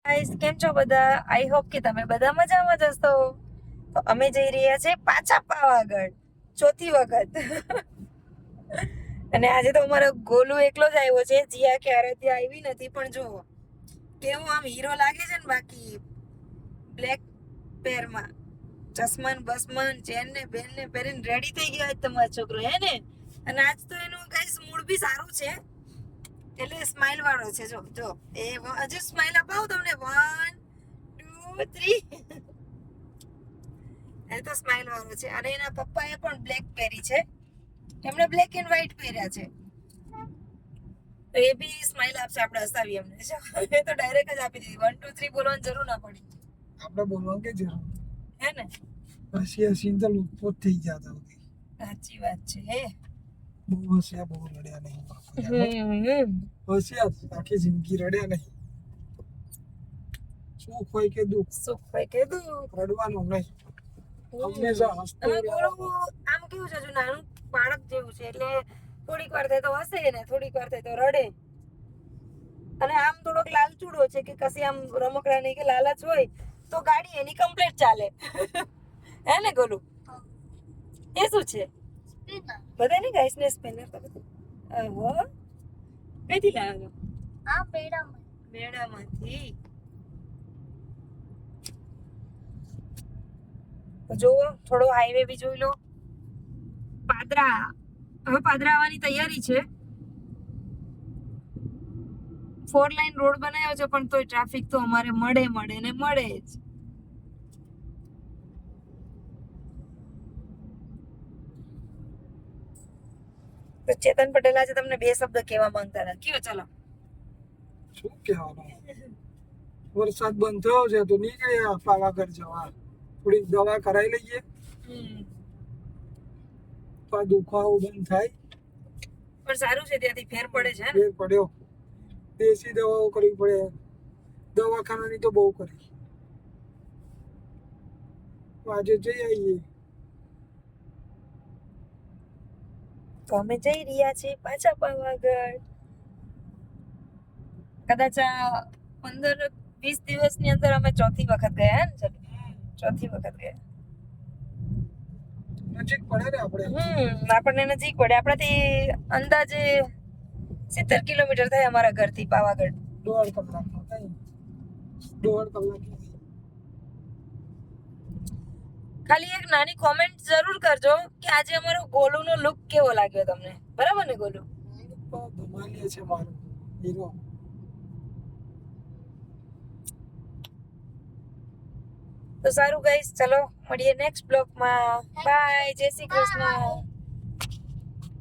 Guys કેમ છો બધા? આઈ હોપ કે તમે બધા મજામાં જ હશો. તો અમે જઈ રહ્યા છે પાછા પાવાગઢ ચોથી વખત. અને આજે તો અમારો ગોલુ એકલો જ આવ્યો છે, જીયા ક્યારે ત્યાં આવી નથી. પણ જો કેવો આમ હીરો લાગે છે ને, બાકી બ્લેક પેરમાં ચશ્મન બસમન ચેન ને બેન ને પહેરીને રેડી થઈ ગયો આજ તમારો છોકરો, હે ને? અને આજ તો એનું ગાઈસ મૂડ બી સારું છે, એટલે સ્માઈલ વાળો છે. જો જો એ હજુ સ્માઈલ અપાવું તમને 1 2 3. એ તો સ્માઈલ વાળો છે. અને એના પપ્પાએ પણ બ્લેક પહેરી છે, એમણે બ્લેક એન્ડ વ્હાઈટ પહેર્યા છે. તો એ બી સ્માઈલ આપશે, આપણે હસાવી એમને. એ તો ડાયરેક્ટ જ આપી દીધી, 1 2 3 બોલવાની જરૂર ના પડી. આપણે બોલવા કે જરૂર હે ને? હસી હસીને તો લુપ્ત થઈ ગયા હતા. સાચી વાત છે. હે બહુ હસ્યા, બહુ રડ્યા નહીં. હસ્યા આખી જિંદગી રડ્યા નહીં. સુખ હોય કે દુઃખ, સુખ હોય કે દુઃખ, રડવાનું નહીં. હંમેશા હસતો રહેવાનું. આમ કેવું છે, હજુ નાનું બાળક જેવું છે, એટલે થોડીક વાર થાય તો હસે ને થોડીક વાર થાય તો રડે. અને આમ થોડોક લાલચુડો છે કે કશી આમ રમકડા નહીં કે લાલચ હોય તો ગાડી એની કમ્પ્લીટ ચાલે. હે ને ગોલુ? એ શું છે? બધા ને ગાઈસ ને સ્પેનર તો ઓહો, કઈથી લાવ્યો? આ પેડામાં મેળામાંથી. તો જોવો, થોડો હાઈવે બી જોઈ લો. પાદરા, હવે પાદરા આવવાની તૈયારી છે. 4 લાઈન રોડ બનાવ્યો છે, પણ તોય ટ્રાફિક તો અમારે મળે ને મળે જ. તો ચેતન પટેલ આજે તમને 2 શબ્દ કહેવા માંગતા હતા, કયો? ચલો. શું કહેવાનું? વરસાદ બંધ થયો છે તો નીકળ્યા પાવાગઢ જવા. થોડી દવા કરાવી લઈએ તો આ દુખાવો બંધ થાય. પણ સારું છે, ત્યાંથી ફેર પડે છે ને? ફેર પડ્યો. દેશી દવાઓ કરવી પડે, દવાખાનાની તો બહુ કરી. આજે જઈ આવીએ. તો અમે જઈ રહ્યા છીએ પાછા પાવાગઢ. કદાચ 15-20 દિવસની અંદર અમે ચોથી વખત ગયા ને? ચોથી વખત ગયા. નજીક પડે ને આપણે. આપણને નજીક પડે. આપણાથી અંદાજે 70 કિલોમીટર થાય અમારા ઘરથી પાવાગઢ. 1.5 કલાક થાય. 1.5 કલાક. ખાલી એક નાની કોમેન્ટ જરૂર કરજો કે આજે અમારો ગોલુનો લુક કેવો લાગ્યો તમને. બરાબર ને ગોલુ? ધમાલીએ છે મારો હીરો. તો સારું ગાઈસ, ચલો મળીએ નેક્સ્ટ બ્લોગમાં. બાય, જય શ્રી કૃષ્ણ.